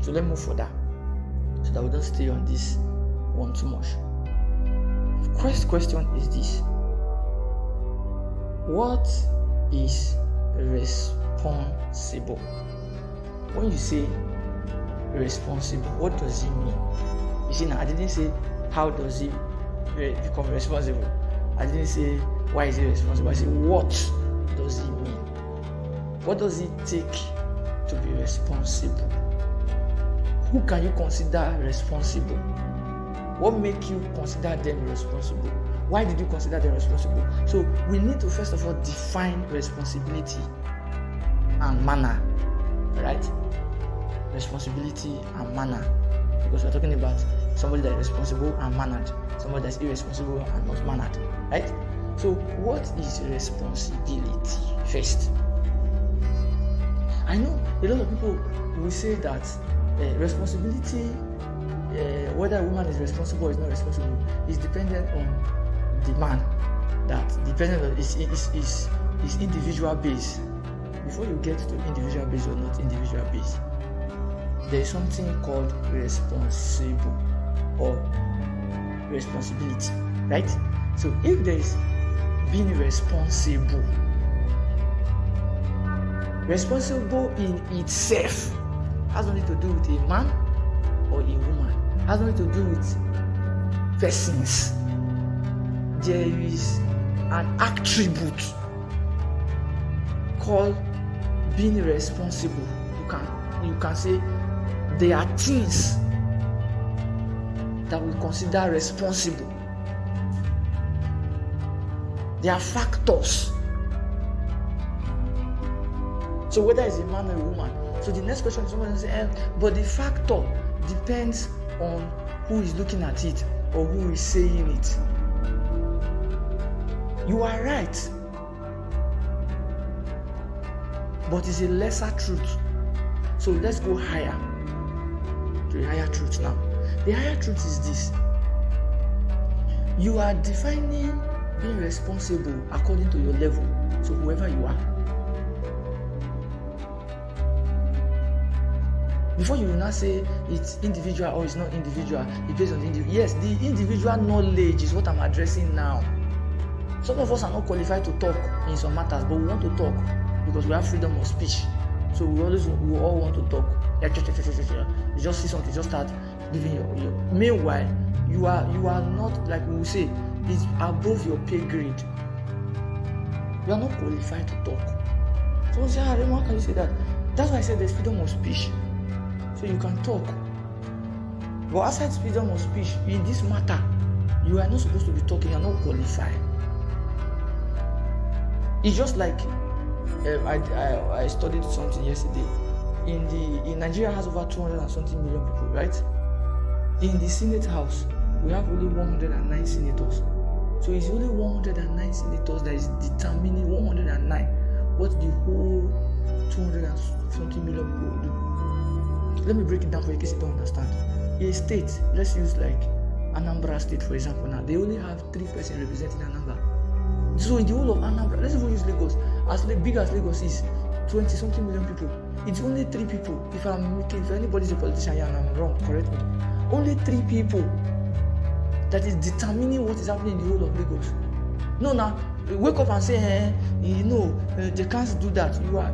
So let's move further so that we don't stay on this one too much. First question is this: what is responsible? When you say responsible, what does it mean? You see, now I didn't say how does it become responsible. I didn't say why is it responsible. I said what does it mean? What does it take to be responsible? Who can you consider responsible? What makes you consider them responsible? Why did you consider them responsible? So we need to first of all define responsibility and manner, right? Responsibility and manner, because we're talking about somebody that is responsible and mannered, somebody that's irresponsible and not mannered, right? So what is responsibility first? I know a lot of people will say that responsibility, whether a woman is responsible or is not responsible, is dependent on the man. That dependent on is individual based. Before you get to individual based or not individual based, there is something called responsible or responsibility, right? So if there is being responsible in itself has nothing to do with a man or a woman, has nothing to do with persons. There is an attribute called being responsible. You can say there are things that we consider responsible. There are factors. So whether it's a man or a woman. So the next question is someone say, but the factor depends on who is looking at it or who is saying it. You are right, but it's a lesser truth. So let's go higher to the higher truth now. The higher truth is this: you are defining being responsible according to your level. So whoever you are. Before you will not say it's individual or it's not individual, it based on the individual. Yes, the individual knowledge is what I'm addressing now. Some of us are not qualified to talk in some matters, but we want to talk because we have freedom of speech. So we all want to talk. You just see something, just start giving your. Meanwhile, you are not, like we will say, it's above your pay grade. You are not qualified to talk. So say, how can you say that? That's why I said there's freedom of speech. So you can talk. But outside freedom of speech, in this matter, you are not supposed to be talking, you are not qualified. It's just like I studied something yesterday. In Nigeria has over 200 and something million people, right? In the Senate House, we have only 109 senators. So it's only 109 senators that is determining 109 what the whole 200 and something million people will do. Let me break it down for you in case you don't understand. A state, let's use like Anambra State for example now, they only have 3% representing Anambra. So in the whole of Anambra, let's even use Lagos, as big as Lagos is, 20 something million people, it's only 3 people. If anybody's a politician here and I'm wrong, correct me. Only 3 people that is determining what is happening in the whole of Lagos. No, now wake up and say, they can't do that. You are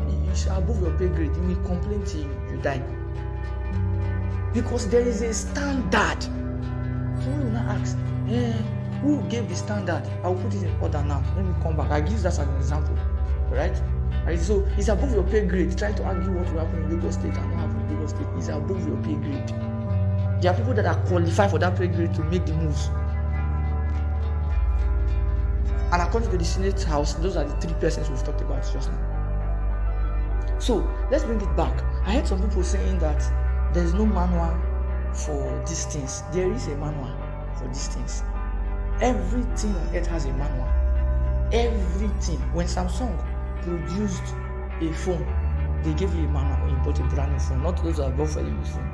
above your pay grade. You will complain till you die. Because there is a standard. Someone will not ask, who gave the standard? I will put it in order now. Let me come back. I use that as an example. Right? So it's above your pay grade. Try to argue what will happen in Lagos State and what happen in Lagos State. It's above your pay grade. There are people that are qualified for that pay grade to make the moves. And according to the Senate House, those are the 3 persons we've talked about just now. So let's bring it back. I heard some people saying that there is no manual for these things. There is a manual for these things. Everything on earth has a manual. Everything. When Samsung produced a phone, they gave you a manual when you bought a brand new phone, not those that are bought for you phone.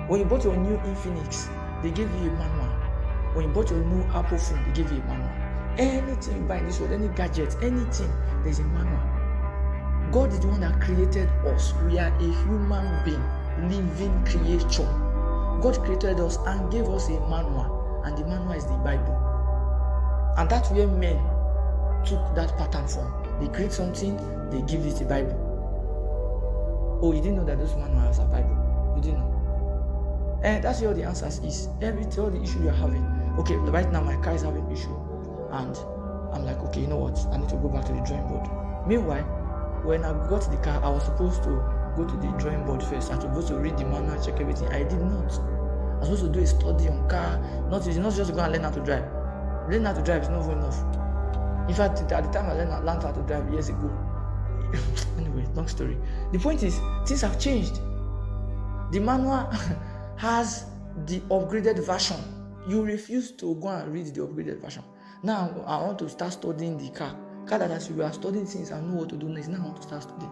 When you bought your new Infinix, they gave you a manual. When you bought your new Apple phone, they gave you a manual. Anything you buy in this world, any gadget, anything, there's a manual. God is the one that created us. We are a human being. living creature. God created us and gave us a manual, and the manual is the Bible. And that's where men took that pattern from. They create something, they give it the Bible. Oh, you didn't know that those manuals are Bible? You didn't know? And that's where the answers is. All the issue you're having. Okay, right now my car is having issue, and I'm like, okay, you know what? I need to go back to the drawing board. Meanwhile, when I got the car, I was supposed to go to the drawing board first. I was supposed to read the manual, check everything. I did not. I was supposed to do a study on car. Not just go and learn how to drive. Learn how to drive is not good enough. In fact, at the time I learned how to drive years ago. Anyway, long story. The point is, things have changed. The manual has the upgraded version. You refuse to go and read the upgraded version. Now I want to start studying the car. That as you are studying things and know what to do next. Now I want to start studying.